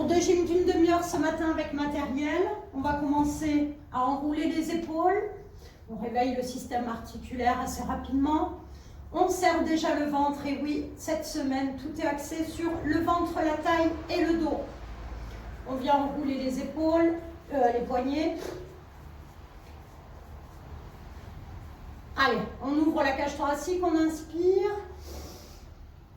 deux gyms d'une demi-heure ce matin avec matériel. On va commencer à enrouler les épaules. On réveille le système articulaire assez rapidement. On serre déjà le ventre et oui, cette semaine, tout est axé sur le ventre, la taille et le dos. On vient enrouler les épaules, les poignets. Allez, on ouvre la cage thoracique, on inspire.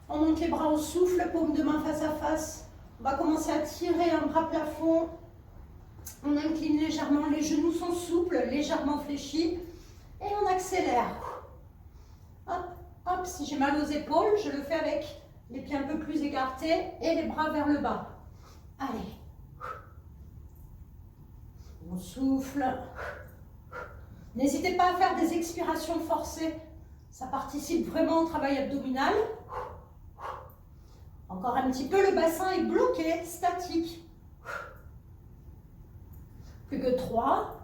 On monte les bras au souffle, paume de main face à face. On va commencer à tirer un bras plafond. On incline légèrement, les genoux sont souples, légèrement fléchis. Et on accélère. Hop, hop, si j'ai mal aux épaules, je le fais avec les pieds un peu plus écartés et les bras vers le bas. Allez. On souffle. N'hésitez pas à faire des expirations forcées. Ça participe vraiment au travail abdominal. Encore un petit peu, le bassin est bloqué, statique. Plus que 3,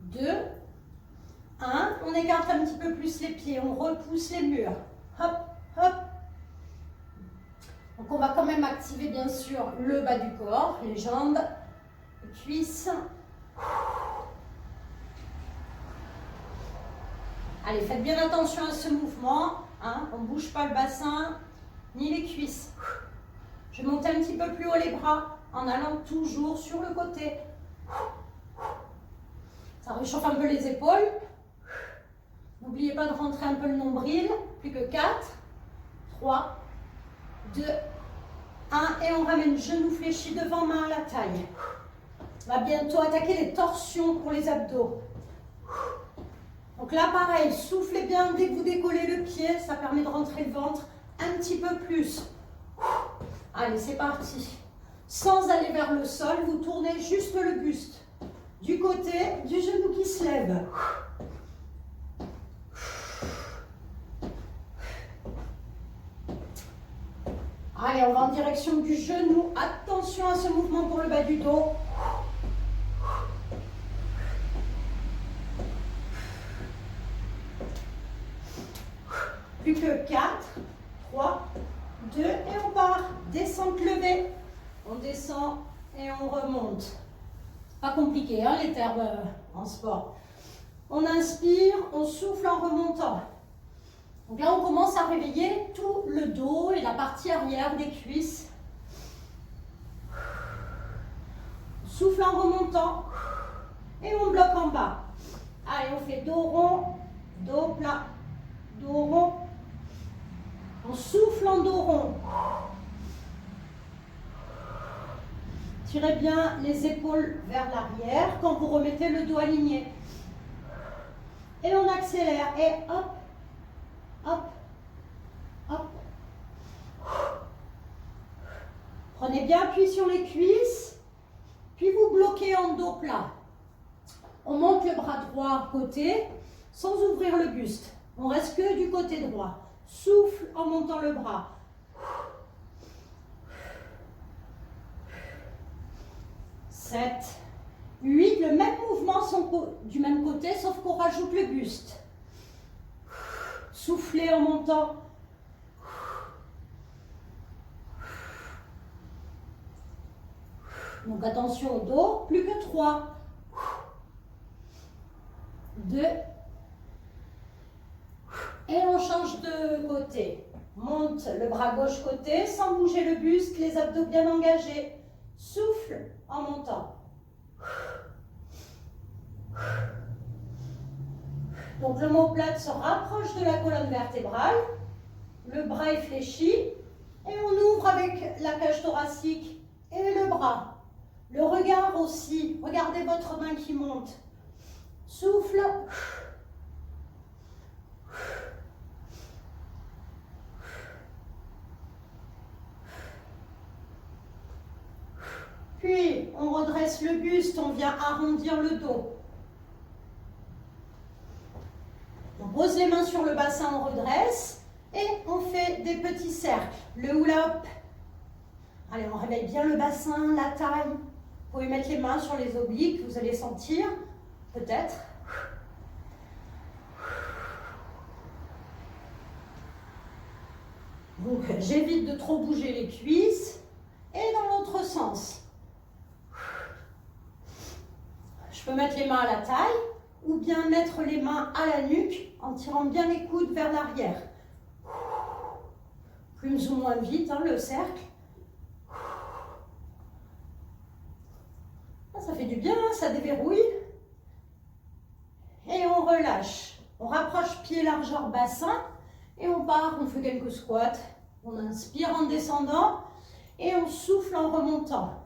2, 1. On écarte un petit peu plus les pieds, on repousse les murs. Hop, hop. Donc on va quand même activer bien sûr le bas du corps, les jambes, les cuisses. Allez, faites bien attention à ce mouvement. Hein. On ne bouge pas le bassin ni les cuisses. Je monte un petit peu plus haut les bras en allant toujours sur le côté. Ça réchauffe un peu les épaules. N'oubliez pas de rentrer un peu le nombril. Plus que 4, 3, 2, 1. Et on ramène genoux fléchis devant, main à la taille. On va bientôt attaquer les torsions pour les abdos. Donc là, pareil, soufflez bien dès que vous décollez le pied. Ça permet de rentrer le ventre un petit peu plus. Allez, c'est parti. Sans aller vers le sol, vous tournez juste le buste. Du côté du genou qui se lève. Allez, on va en direction du genou. Attention à ce mouvement pour le bas du dos. Plus que 4, 3, 2 et on part. Descente levée. On descend et on remonte. Pas compliqué, hein, les termes en sport. On inspire, on souffle en remontant. Donc là, on commence à réveiller tout le dos et la partie arrière des cuisses. On souffle en remontant et on bloque en bas. Allez, on fait dos rond, dos plat, dos rond. On souffle en dos rond. Tirez bien les épaules vers l'arrière quand vous remettez le dos aligné. Et on accélère. Et hop, hop, hop. Prenez bien appui sur les cuisses. Puis vous bloquez en dos plat. On monte le bras droit côté sans ouvrir le buste. On reste que du côté droit. Souffle en montant le bras. 7, 8, le même mouvement du même côté, sauf qu'on rajoute le buste. Soufflez en montant. Donc attention au dos, plus que 3, 2, et on change de côté. Monte le bras gauche côté, sans bouger le buste, les abdos bien engagés. Souffle en montant. Donc l'omoplate se rapproche de la colonne vertébrale. Le bras est fléchi. Et on ouvre avec la cage thoracique et le bras. Le regard aussi. Regardez votre main qui monte. Souffle. Puis, on redresse le buste, on vient arrondir le dos. On pose les mains sur le bassin, on redresse et on fait des petits cercles. Le hula hoop. Allez, on réveille bien le bassin, la taille. Vous pouvez mettre les mains sur les obliques, vous allez sentir, peut-être. Donc, j'évite de trop bouger les cuisses. Et dans l'autre sens. mettre les mains à la taille ou bien mettre les mains à la nuque en tirant bien les coudes vers l'arrière. Plus ou moins vite, hein, le cercle. Ça fait du bien, hein, ça déverrouille. Et on relâche. On rapproche pied largeur bassin et on part, on fait quelques squats. On inspire en descendant et on souffle en remontant.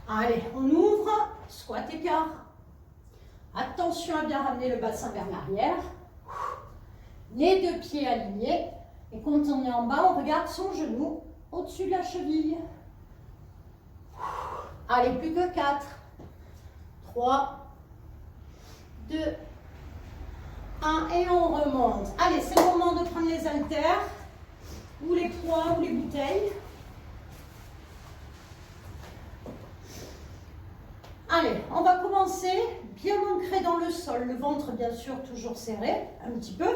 Allez, on ouvre, squat écart. Attention à bien ramener le bassin vers l'arrière. Les deux pieds alignés. Et quand on est en bas, on regarde son genou au-dessus de la cheville. Allez, plus que 4. 3, 2, 1 et on remonte. Allez, c'est le moment de prendre les haltères ou les poids ou les bouteilles. Allez, on va commencer bien ancré dans le sol, le ventre bien sûr toujours serré, un petit peu.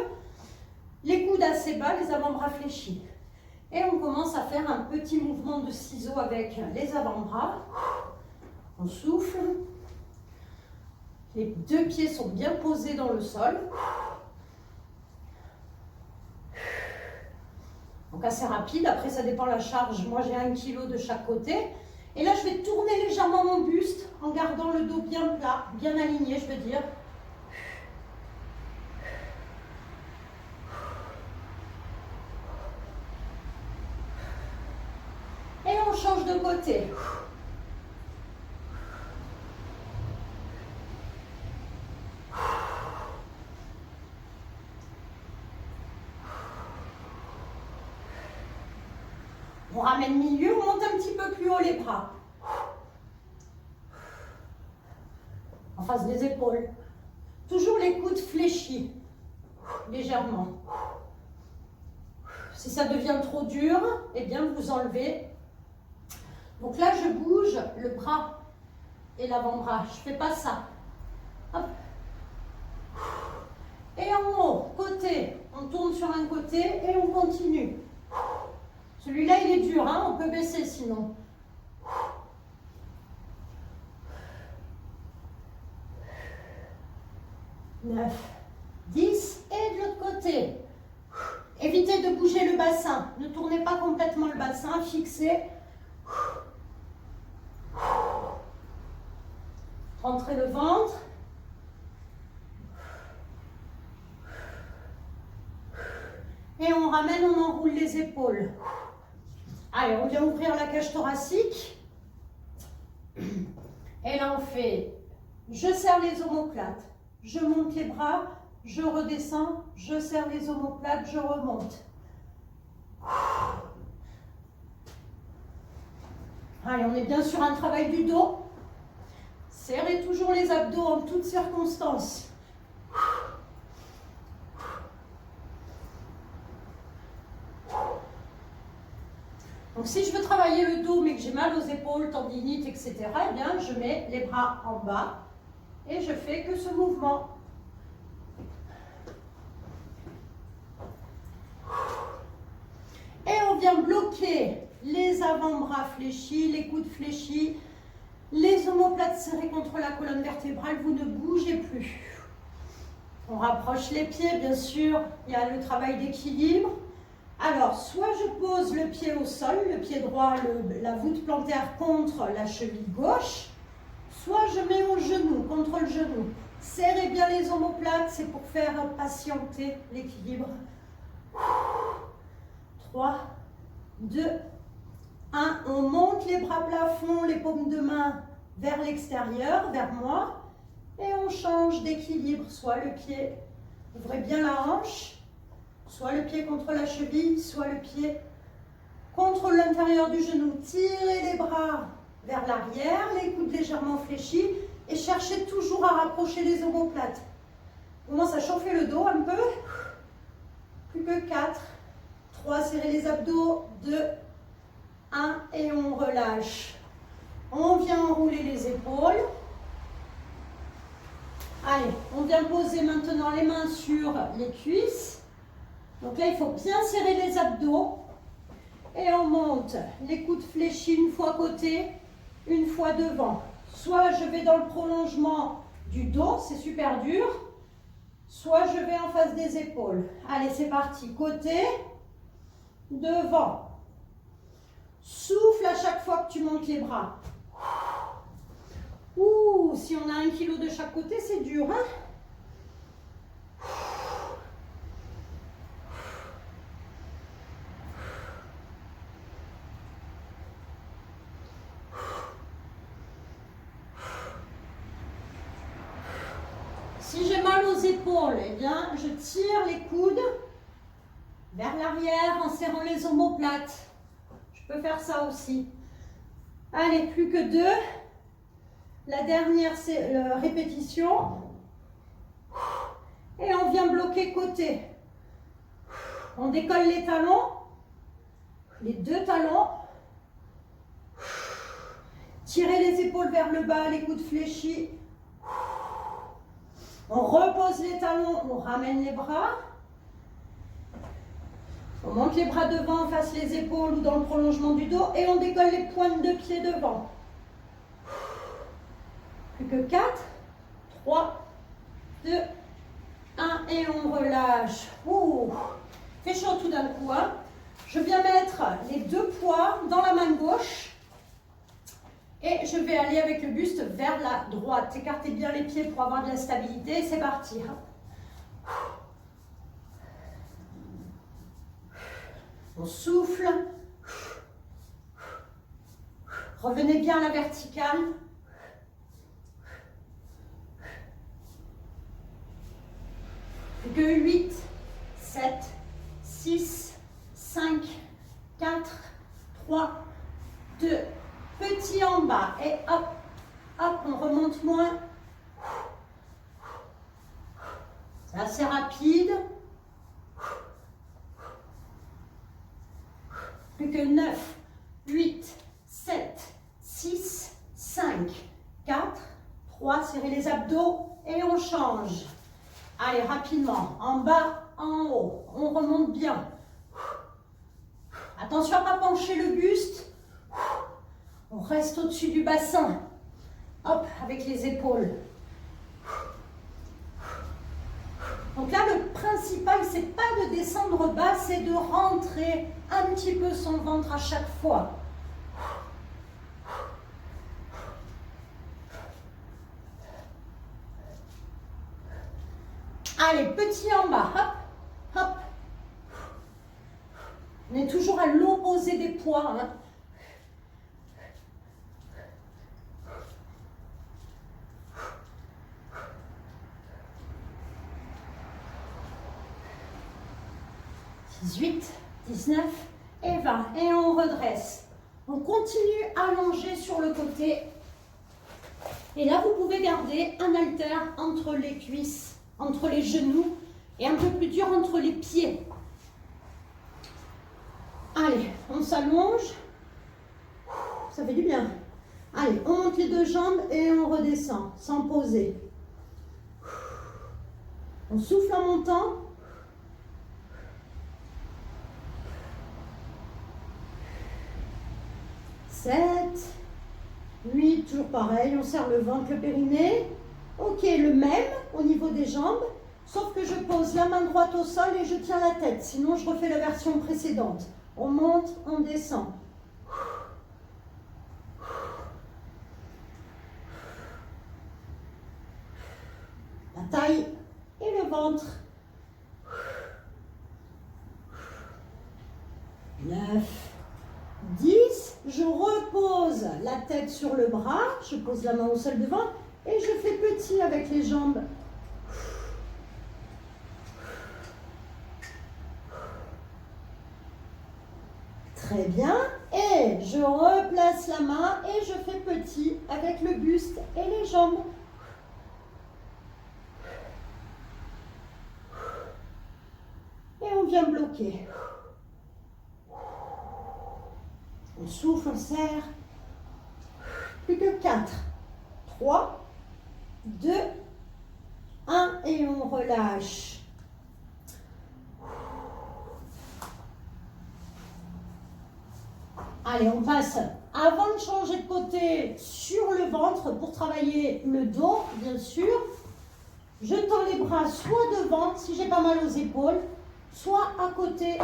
Les coudes assez bas, les avant-bras fléchis. Et on commence à faire un petit mouvement de ciseaux avec les avant-bras. On souffle. Les deux pieds sont bien posés dans le sol. Donc assez rapide, après ça dépend de la charge. Moi j'ai 1 kg de chaque côté. Et là je vais tourner légèrement mon buste en gardant le dos bien plat, bien aligné je veux dire. Et on change de côté. On ramène milieu, on monte un petit peu plus haut les bras. En face des épaules. Toujours les coudes fléchis, légèrement. Si ça devient trop dur, eh bien vous enlevez. Donc là, je bouge le bras et l'avant-bras. Je ne fais pas ça. Hop. Et en haut, côté, on tourne sur un côté et on continue. Celui-là, il est dur, hein, on peut baisser sinon. Neuf, 10 et de l'autre côté. Évitez de bouger le bassin. Ne tournez pas complètement le bassin, fixez. Rentrez le ventre. Et on ramène, on enroule les épaules. Allez, on vient ouvrir la cage thoracique. Et là, on fait, je serre les omoplates, je monte les bras, je redescends, je serre les omoplates, je remonte. Allez, on est bien sur un travail du dos. Serrez toujours les abdos en toutes circonstances. Donc si je veux travailler le dos mais que j'ai mal aux épaules, tendinite, etc., eh bien je mets les bras en bas et je fais que ce mouvement. Et on vient bloquer les avant-bras fléchis, les coudes fléchis, les omoplates serrées contre la colonne vertébrale, vous ne bougez plus. On rapproche les pieds, bien sûr, il y a le travail d'équilibre. Alors, soit je pose le pied au sol, le pied droit, la voûte plantaire contre la cheville gauche, soit je mets mon genou contre le genou. Serrez bien les omoplates, c'est pour faire patienter l'équilibre. 3, 2, 1. On monte les bras plafond, les paumes de main vers l'extérieur, vers moi. Et on change d'équilibre, soit le pied, ouvrez bien la hanche. Soit le pied contre la cheville, soit le pied contre l'intérieur du genou. Tirez les bras vers l'arrière, les coudes légèrement fléchis et cherchez toujours à rapprocher les omoplates. On commence à chauffer le dos un peu. Plus que 4, 3, serrez les abdos, 2, 1 et on relâche. On vient enrouler les épaules. Allez, on vient poser maintenant les mains sur les cuisses. Donc là, il faut bien serrer les abdos. Et on monte les coudes fléchis une fois côté, une fois devant. Soit je vais dans le prolongement du dos, c'est super dur. Soit je vais en face des épaules. Allez, c'est parti. Côté, devant. Souffle à chaque fois que tu montes les bras. Ouh, si on a 1 kilo de chaque côté, c'est dur, hein? Si j'ai mal aux épaules, eh bien, je tire les coudes vers l'arrière en serrant les omoplates. Je peux faire ça aussi. Allez, plus que 2. La dernière répétition. Et on vient bloquer côté. On décolle les talons, les 2 talons. Tirez les épaules vers le bas, les coudes fléchis. On repose les talons, on ramène les bras. On monte les bras devant, on fasse les épaules ou dans le prolongement du dos et on décolle les pointes de pied devant. Plus que 4, 3, 2, 1 et on relâche. Ouh, fait chaud tout d'un coup, hein. Je viens mettre les 2 poids dans la main gauche et je vais aller avec le buste vers la droite. Écartez bien les pieds pour avoir de la stabilité. C'est parti. On souffle. Revenez bien à la verticale. Plus que 8, 7, 6, 5, 4, 3, 2, petit en bas et hop, hop, on remonte moins. C'est assez rapide. Plus que 9, 8, 7, 6, 5, 4, 3, serrez les abdos et on change. Allez, rapidement, en bas, en haut, on remonte bien. Attention à ne pas pencher le buste. On reste au-dessus du bassin. Hop, avec les épaules. Donc là, le principal, c'est pas de descendre bas, c'est de rentrer un petit peu son ventre à chaque fois. Allez, petit en bas, hop, hop. On est toujours à l'opposé des poids, hein. « 18, 19 et 20. Et on redresse. On continue à allonger sur le côté. Et là, vous pouvez garder un haltère entre les cuisses, entre les genoux et un peu plus dur entre les pieds. Allez, on s'allonge. Ça fait du bien. Allez, on monte les 2 jambes et on redescend sans poser. On souffle en montant. 7, 8, toujours pareil, on serre le ventre, le périnée. Ok, le même au niveau des jambes, sauf que je pose la main droite au sol et je tiens la tête. Sinon, je refais la version précédente. On monte, on descend. La taille et le ventre. 9, 10, je repose la tête sur le bras, je pose la main au sol devant et je fais petit avec les jambes. Très bien, et je replace la main et je fais petit avec le buste et les jambes. Et on vient bloquer. On souffle, on serre. Plus que 4, 3, 2, 1 et on relâche. Allez, on passe, avant de changer de côté, sur le ventre pour travailler le dos, bien sûr. Je tends les bras soit devant, si j'ai pas mal aux épaules, soit à côté.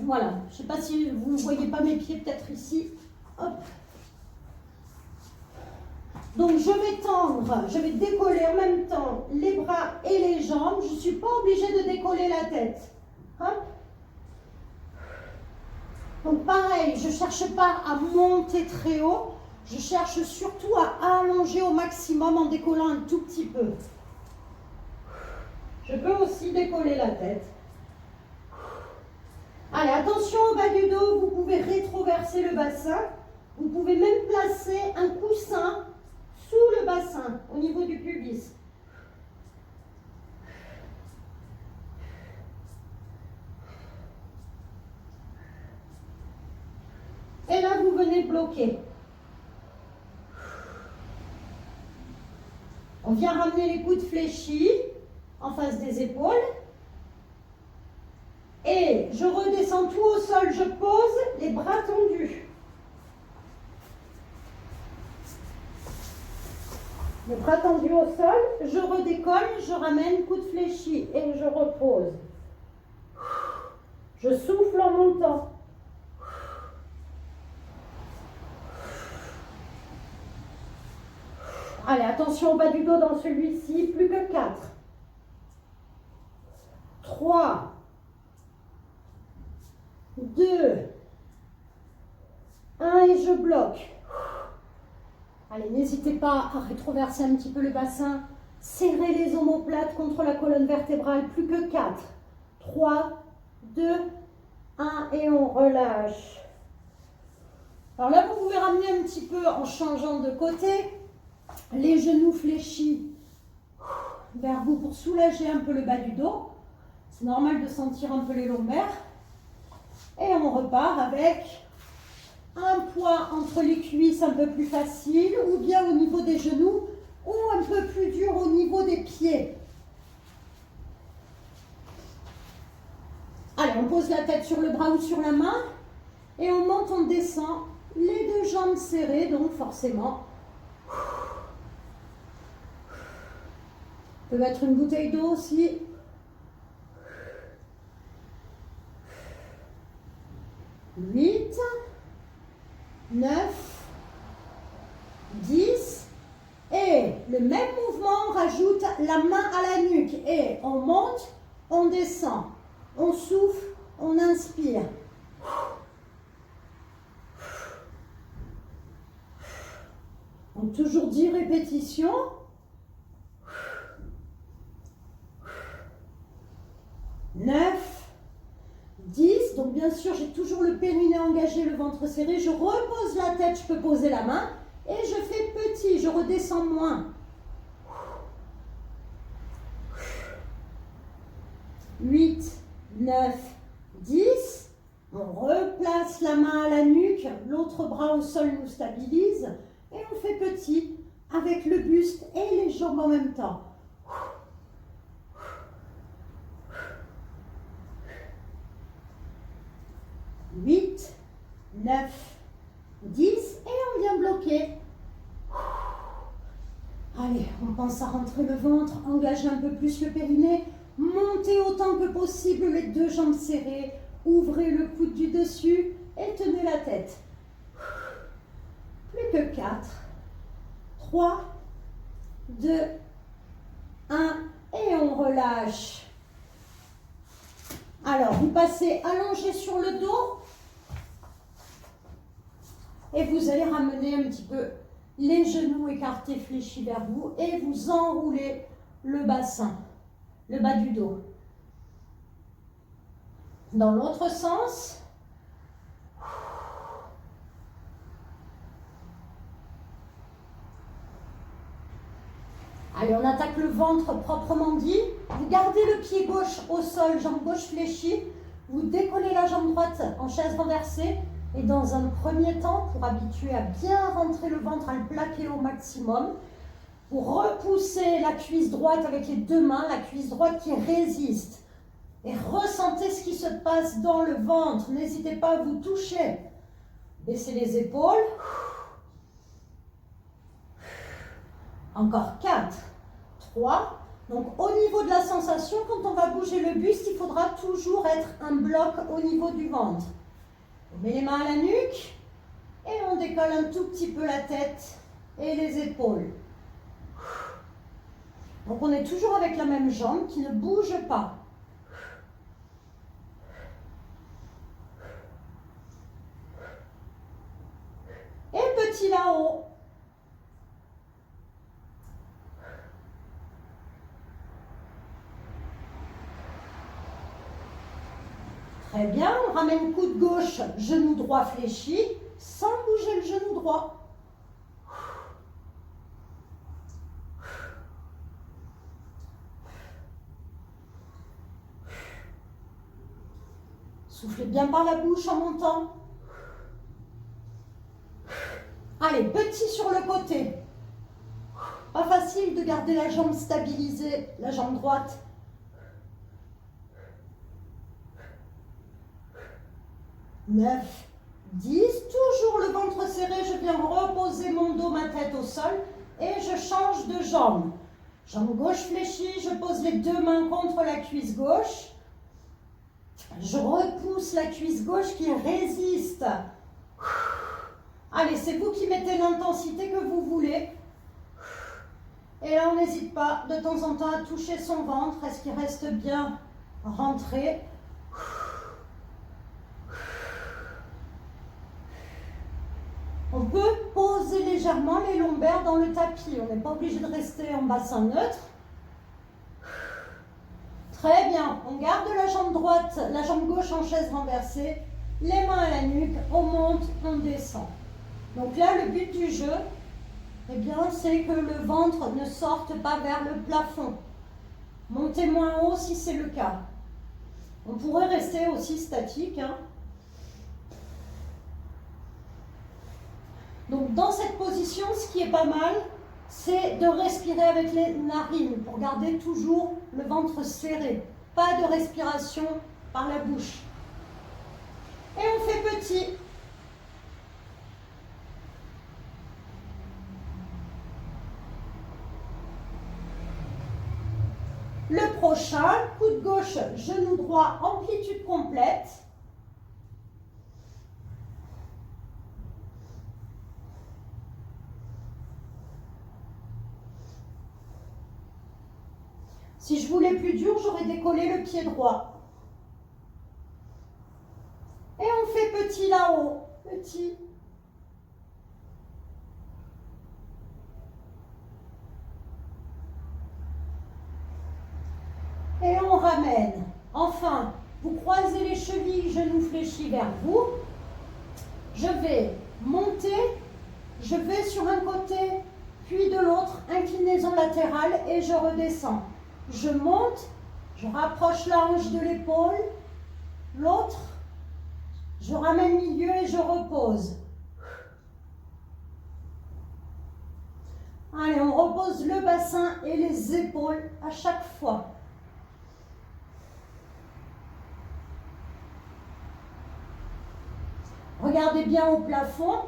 Voilà, je ne sais pas si vous ne voyez pas mes pieds, peut-être ici. Hop. Donc je vais tendre, je vais décoller en même temps les bras et les jambes. Je ne suis pas obligée de décoller la tête. Hop. Donc pareil, je ne cherche pas à monter très haut. Je cherche surtout à allonger au maximum en décollant un tout petit peu. Je peux aussi décoller la tête. Allez, attention au bas du dos, vous pouvez rétroverser le bassin. Vous pouvez même placer un coussin sous le bassin, au niveau du pubis. Et là, vous venez bloquer. On vient ramener les coudes fléchis en face des épaules. Et je redescends tout au sol, je pose les bras tendus. Les bras tendus au sol, je redécolle, je ramène coude fléchi et je repose. Je souffle en montant. Allez, attention au bas du dos dans celui-ci, plus que 4. 3. 2, 1 et je bloque. Allez, n'hésitez pas à rétroverser un petit peu le bassin. Serrez les omoplates contre la colonne vertébrale. Plus que 4, 3, 2, 1 et on relâche. Alors là, vous pouvez ramener un petit peu en changeant de côté. Les genoux fléchis vers vous pour soulager un peu le bas du dos. C'est normal de sentir un peu les lombaires. Et on repart avec un poids entre les cuisses un peu plus facile, ou bien au niveau des genoux, ou un peu plus dur au niveau des pieds. Allez, on pose la tête sur le bras ou sur la main, et on monte, on descend, les deux jambes serrées, donc forcément. Ça peut mettre une bouteille d'eau aussi. 8, 9, 10 et le même mouvement, on rajoute la main à la nuque et on monte, on descend, on souffle, on inspire. Donc toujours 10 répétitions. 9, 10, donc bien sûr j'ai toujours le périnée engagé, le ventre serré, je repose la tête, je peux poser la main et je fais petit, je redescends moins. 8, 9, 10, on replace la main à la nuque, l'autre bras au sol nous stabilise et on fait petit avec le buste et les jambes en même temps. 8, 9, 10 et on vient bloquer. Allez, on pense à rentrer le ventre, engager un peu plus le périnée, montez autant que possible les deux jambes serrées, ouvrez le coude du dessus et tenez la tête. Plus que 4, 3, 2, 1 et on relâche. Alors, vous passez allongé sur le dos et vous allez ramener un petit peu les genoux écartés, fléchis vers vous et vous enroulez le bassin, le bas du dos. Dans l'autre sens. Allez, on attaque le ventre proprement dit. Vous gardez le pied gauche au sol, jambe gauche fléchie. Vous décollez la jambe droite en chaise renversée. Et dans un premier temps, pour habituer à bien rentrer le ventre, à le plaquer au maximum, Vous repoussez la cuisse droite avec les deux mains, la cuisse droite qui résiste. Et ressentez ce qui se passe dans le ventre. N'hésitez pas à vous toucher. Baissez les épaules. Encore 4, 3. Donc au niveau de la sensation, quand on va bouger le buste, il faudra toujours être un bloc au niveau du ventre. On met les mains à la nuque et on décolle un tout petit peu la tête et les épaules. Donc on est toujours avec la même jambe qui ne bouge pas. Et petit là-haut. Très bien, on ramène coude gauche, genou droit fléchi, sans bouger le genou droit. Soufflez bien par la bouche en montant. Allez, petit sur le côté. Pas facile de garder la jambe stabilisée, la jambe droite. 9, 10, toujours le ventre serré, je viens reposer mon dos, ma tête au sol et je change de jambe. Jambe gauche fléchie, je pose les deux mains contre la cuisse gauche. Je repousse la cuisse gauche qui résiste. Allez, c'est vous qui mettez l'intensité que vous voulez. Et là, on n'hésite pas de temps en temps à toucher son ventre. Est-ce qu'il reste bien rentré? On peut poser légèrement les lombaires dans le tapis. On n'est pas obligé de rester en bassin neutre. Très bien. On garde la jambe droite, la jambe gauche en chaise renversée. Les mains à la nuque. On monte, on descend. Donc là, le but du jeu, eh bien, c'est que le ventre ne sorte pas vers le plafond. Montez moins haut si c'est le cas. On pourrait rester aussi statique, hein. Donc dans cette position, ce qui est pas mal, c'est de respirer avec les narines pour garder toujours le ventre serré. Pas de respiration par la bouche. Et on fait petit. Le prochain, coude gauche, genou droit, amplitude complète. Si je voulais plus dur, j'aurais décollé le pied droit. Et on fait petit là-haut, petit. Et on ramène. Enfin, vous croisez les chevilles, genoux fléchis vers vous. Je vais monter, je vais sur un côté, puis de l'autre, inclinaison latérale et je redescends. Je monte, je rapproche la hanche de l'épaule, l'autre, je ramène milieu et je repose. Allez, on repose le bassin et les épaules à chaque fois. Regardez bien au plafond.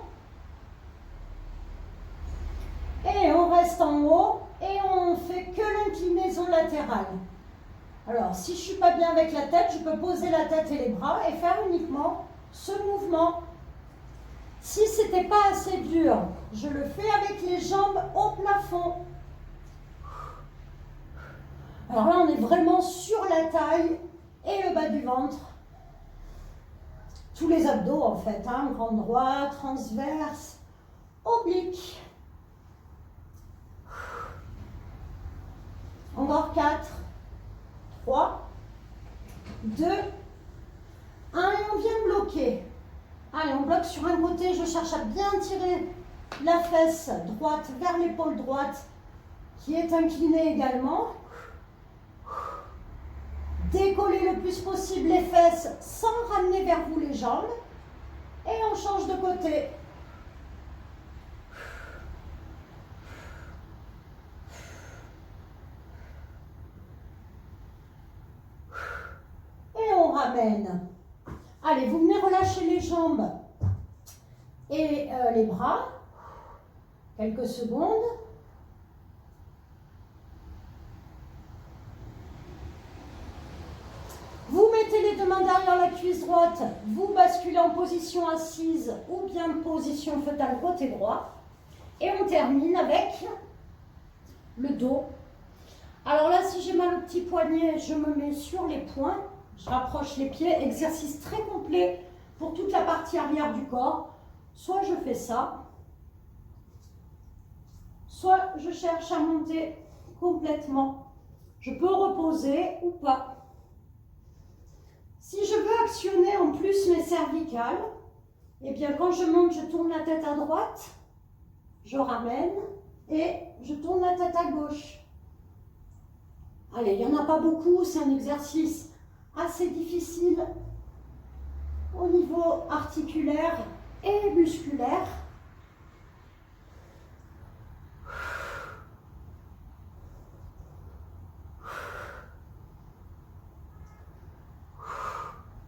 Et on reste en haut et on fait que l'inclinaison latérale. Alors, si je ne suis pas bien avec la tête, je peux poser la tête et les bras et faire uniquement ce mouvement. Si ce n'était pas assez dur, je le fais avec les jambes au plafond. Alors là, on est vraiment sur la taille et le bas du ventre. Tous les abdos en fait, hein, grand droit, transverse, oblique. Encore 4, 3, 2, 1 et on vient bloquer. Allez, on bloque sur un côté, je cherche à bien tirer la fesse droite vers l'épaule droite qui est inclinée également. Décollez le plus possible les fesses sans ramener vers vous les jambes. Et on change de côté. ramène. Allez, vous venez relâcher les jambes et les bras. Quelques secondes. Vous mettez les deux mains derrière la cuisse droite, vous basculez en position assise ou bien position fœtale côté droit. Et on termine avec le dos. Alors là, si j'ai mal au petit poignet, je me mets sur les poings, je rapproche les pieds. Exercice très complet pour toute la partie arrière du corps. Soit je fais ça, soit je cherche à monter complètement. Je peux reposer ou pas. Si je veux actionner en plus mes cervicales, eh bien quand je monte, je tourne la tête à droite, je ramène et je tourne la tête à gauche. Allez, il n'y en a pas beaucoup, c'est un exercice assez difficile au niveau articulaire et musculaire.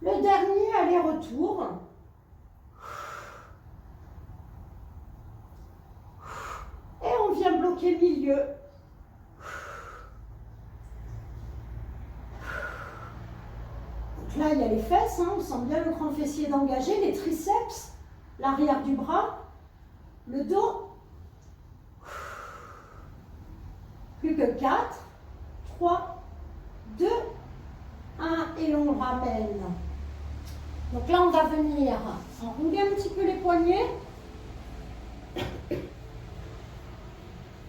Le dernier aller-retour. Et on vient bloquer le milieu. Donc là, il y a les fesses, hein, on sent bien le grand fessier d'engagé, les triceps, l'arrière du bras, le dos. Plus que 4, 3, 2, 1 et on ramène. Donc là, on va venir enrouler un petit peu les poignets.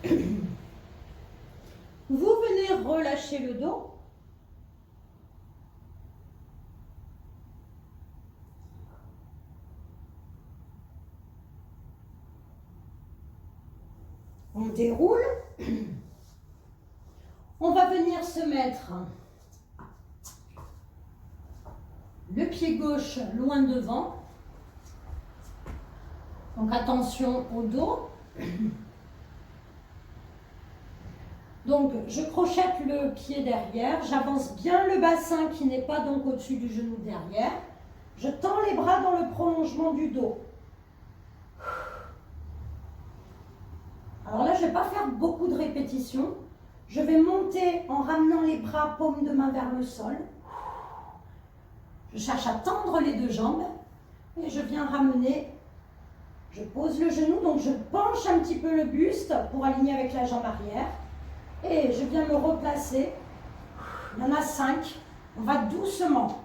Vous venez relâcher le dos. On déroule. On va venir se mettre le pied gauche loin devant. Donc attention au dos. Donc je crochette le pied derrière, j'avance bien le bassin qui n'est pas donc au-dessus du genou derrière. Je tends les bras dans le prolongement du dos. Alors là, je ne vais pas faire beaucoup de répétitions. Je vais monter en ramenant les bras, paume de main vers le sol. Je cherche à tendre les deux jambes et je viens ramener. Je pose le genou, donc je penche un petit peu le buste pour aligner avec la jambe arrière. Et je viens me replacer. Il y en a 5. On va doucement.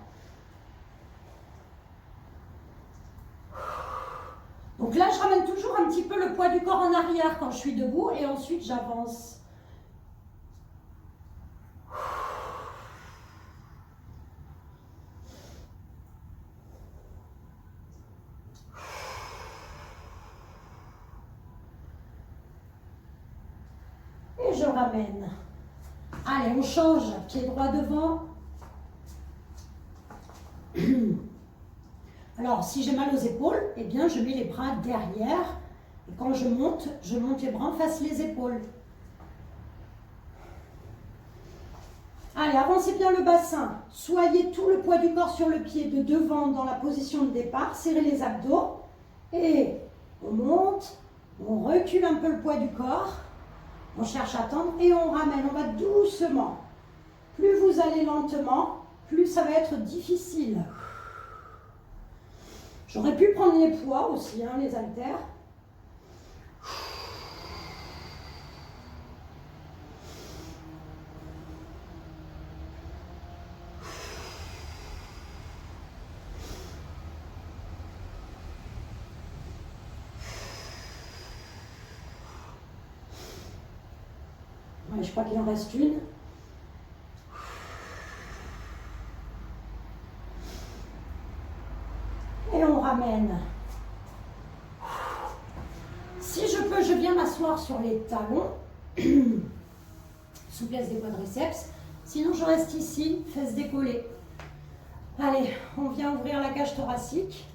Donc là, je ramène toujours un petit peu le poids du corps en arrière quand je suis debout et ensuite j'avance. Et je ramène. Allez, on change. Pied droit devant. Alors, si j'ai mal aux épaules, eh bien, je mets les bras derrière. Et quand je monte les bras en face les épaules. Allez, avancez bien le bassin. Soyez tout le poids du corps sur le pied de devant dans la position de départ. Serrez les abdos. Et on monte. On recule un peu le poids du corps. On cherche à tendre et on ramène. On va doucement. Plus vous allez lentement, plus ça va être difficile. J'aurais pu prendre les poids aussi, hein, les haltères. Ouais, je crois qu'il en reste une. Et on ramène. Si je peux, je viens m'asseoir sur les talons. Souplesse des quadriceps. Sinon, je reste ici, fesses décollées. Allez, on vient ouvrir la cage thoracique.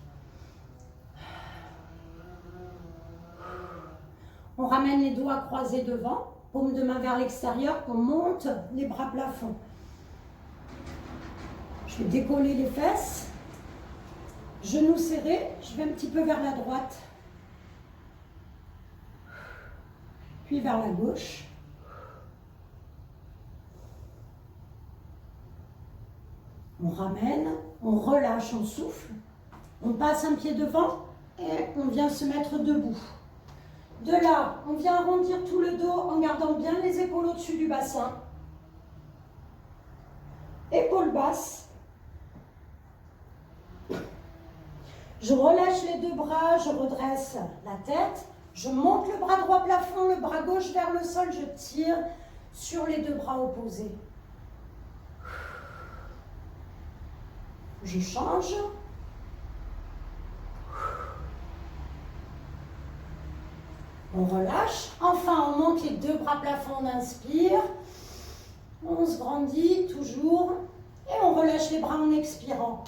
On ramène les doigts croisés devant, paume de main vers l'extérieur. On monte les bras plafond. Je Je vais décoller les fesses. Genoux serrés, je vais un petit peu vers la droite. Puis vers la gauche. On ramène, on relâche, on souffle. On passe un pied devant et on vient se mettre debout. De là, on vient arrondir tout le dos en gardant bien les épaules au-dessus du bassin. Épaules basses. Je relâche les deux bras, je redresse la tête. Je monte le bras droit plafond, le bras gauche vers le sol. Je tire sur les deux bras opposés. Je change. On relâche. Enfin, on monte les deux bras plafond, on inspire. On se grandit toujours. Et on relâche les bras en expirant.